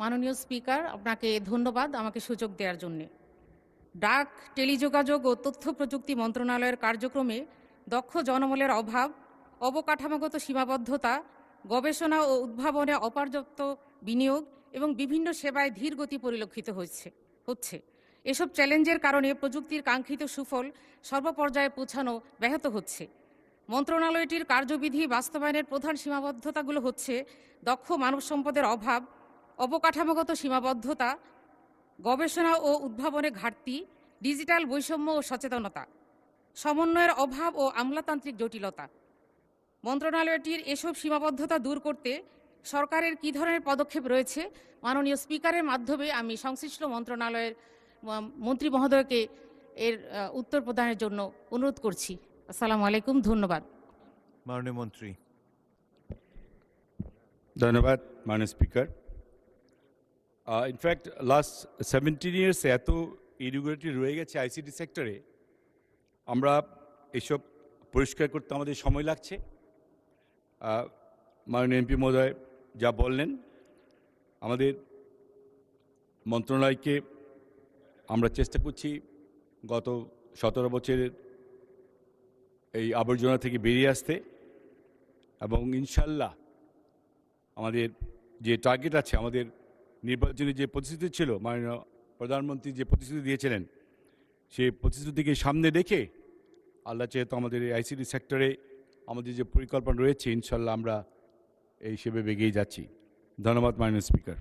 মাননীয় স্পিকার, আপনাকে ধন্যবাদ আমাকে সুযোগ দেওয়ার জন্য। ডাক, টেলিযোগাযোগ ও তথ্য প্রযুক্তি মন্ত্রণালয়ের কার্যক্রমে দক্ষ জনবলের অভাব, অবকাঠামোগত সীমাবদ্ধতা, গবেষণা ও উদ্ভাবনে অপর্যাপ্ত বিনিয়োগ এবং বিভিন্ন সেবায় ধীর গতি পরিলক্ষিত হচ্ছে। এসব চ্যালেঞ্জের কারণে প্রযুক্তির কাঙ্ক্ষিত সুফল সর্বপর্যায়ে পৌঁছানো ব্যাহত হচ্ছে। মন্ত্রণালয়টির কার্যবিধি বাস্তবায়নের প্রধান সীমাবদ্ধতাগুলো হচ্ছে দক্ষ মানব সম্পদের অভাব, অবকাঠামোগত সীমাবদ্ধতা, গবেষণা ও উদ্ভাবনে ঘাটতি, ডিজিটাল বৈষম্য ও সচেতনতা, সমন্বয়ের অভাব ও আমলাতান্ত্রিক জটিলতা। মন্ত্রণালয়টির এসব সীমাবদ্ধতা দূর করতে সরকারের কী ধরনের পদক্ষেপ রয়েছে, মাননীয় স্পিকারের মাধ্যমে আমি সংশ্লিষ্ট মন্ত্রণালয়ের মন্ত্রী মহোদয়কে এর উত্তর প্রদানের জন্য অনুরোধ করছি। আসসালামু আলাইকুম, ধন্যবাদ। মাননীয় মন্ত্রী। ধন্যবাদ মাননীয় স্পিকার। ইনফ্যাক্ট লাস্ট 17 ইয়ার্স এত ইরেগুলারিটি রয়ে গেছে আইসিটি সেক্টরে, আমরা এসব পরিষ্কার করতে আমাদের সময় লাগছে। মাননীয় এমপি মহোদয় যা বললেন, আমাদের মন্ত্রণালয়কে আমরা চেষ্টা করছি গত 17 বছরের এই আবর্জনা থেকে বেরিয়ে আসতে, এবং ইনশাল্লাহ আমাদের যে টার্গেট আছে, আমাদের নির্বাচনী যে প্রতিশ্রুতি ছিল, মাননীয় প্রধানমন্ত্রী যে প্রতিশ্রুতি দিয়েছিলেন, সেই প্রতিশ্রুতিকে সামনে রেখে আল্লাহ চেয়ে তো আমাদের এই আইসিটি সেক্টরে আমাদের যে পরিকল্পনা রয়েছে, ইনশাল্লাহ আমরা এই সেভাবে এগিয়ে যাচ্ছি। ধন্যবাদ মাননীয় স্পিকার।